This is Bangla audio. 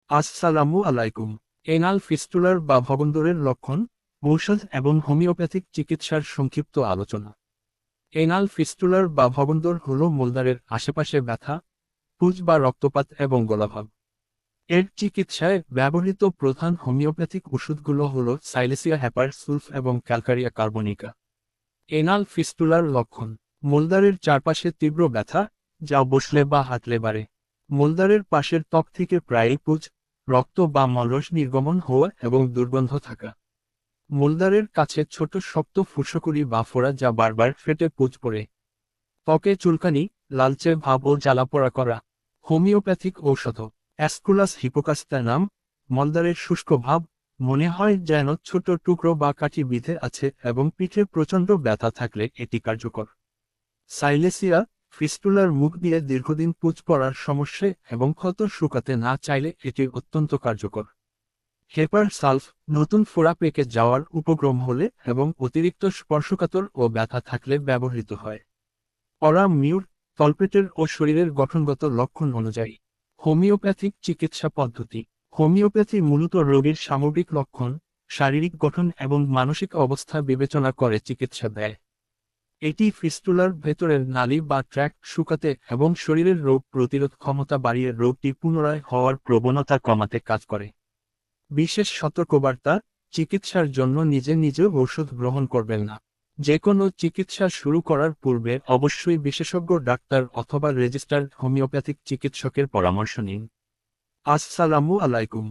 আসসালামু আলাইকুম। এনাল ফিস্টুলার বা ভগন্দরের লক্ষণ, ঔষধ এবং হোমিওপ্যাথিক চিকিৎসার সংক্ষিপ্ত আলোচনা। এনাল ফিস্টুলার বা ভগন্দর হল মূলদ্বারের আশেপাশে ব্যথা, পুঁজ বা রক্তপাত এবং গোলাভাব। এর চিকিৎসায় ব্যবহৃত প্রধান হোমিওপ্যাথিক ওষুধগুলো হল সাইলেসিয়া হ্যাপার সুলফ এবং ক্যালকারিয়া কার্বনিকা। এনাল ফিস্টুলার লক্ষণ: মূলদ্বারের চারপাশে তীব্র ব্যথা, যা বসলে বা হাঁটলে বাড়ে। মূলদ্বারের পাশের ত্বক থেকে প্রায়ই পুঁজ, রক্ত বা মলরস নির্গমন হওয়া এবং দুর্গন্ধ থাকা। মূলদ্বারের কাছে ছোট শক্ত ফুসকুড়ি বা ফোড়া যা বারবার ফেটে পুঁজ পড়ে। ত্বকে চুলকানি, লালচে ভাব ও জ্বালাপোড়া করা। হোমিওপ্যাথিক ঔষধ: অ্যাসকুলাস হিপোকাস্ট্যানাম। মলদ্বারের শুষ্ক ভাব, মনে হয় যেন ছোট টুকরো বা কাঠি বিঁধে আছে এবং পিঠে প্রচণ্ড ব্যথা থাকলে এটি কার্যকর। সাইলেসিয়া, ফিস্টুলার মুখ দিয়ে দীর্ঘদিন পুঁজ পড়ার সমস্যা এবং ক্ষত শুকাতে না চাইলে এটি অত্যন্ত কার্যকর। হেপার সালফ, নতুন ফোড়া পেকে যাওয়ার উপক্রম হলে এবং অতিরিক্ত স্পর্শকাতর ও ব্যথা থাকলে ব্যবহৃত হয়। অরা মিউর, তলপেটের ও শরীরের গঠনগত লক্ষণ অনুযায়ী। হোমিওপ্যাথিক চিকিৎসা পদ্ধতি: হোমিওপ্যাথি মূলত রোগীর সামগ্রিক লক্ষণ, শারীরিক গঠন এবং মানসিক অবস্থা বিবেচনা করে চিকিৎসা দেয়। এটি ফিস্টুলার ভেতরের নালী বা ট্র্যাক্ট শুকাতে এবং শরীরের রোগ প্রতিরোধ ক্ষমতা বাড়িয়ে রোগটি পুনরায় হওয়ার প্রবণতা কমাতে কাজ করে। বিশেষ সতর্কবার্তা: চিকিৎসার জন্য নিজে নিজে ঔষধ গ্রহণ করবেন না। যে কোনো চিকিৎসা শুরু করার পূর্বে অবশ্যই বিশেষজ্ঞ ডাক্তার অথবা রেজিস্টার্ড হোমিওপ্যাথিক চিকিৎসকের পরামর্শ নিন। আসসালামু আলাইকুম।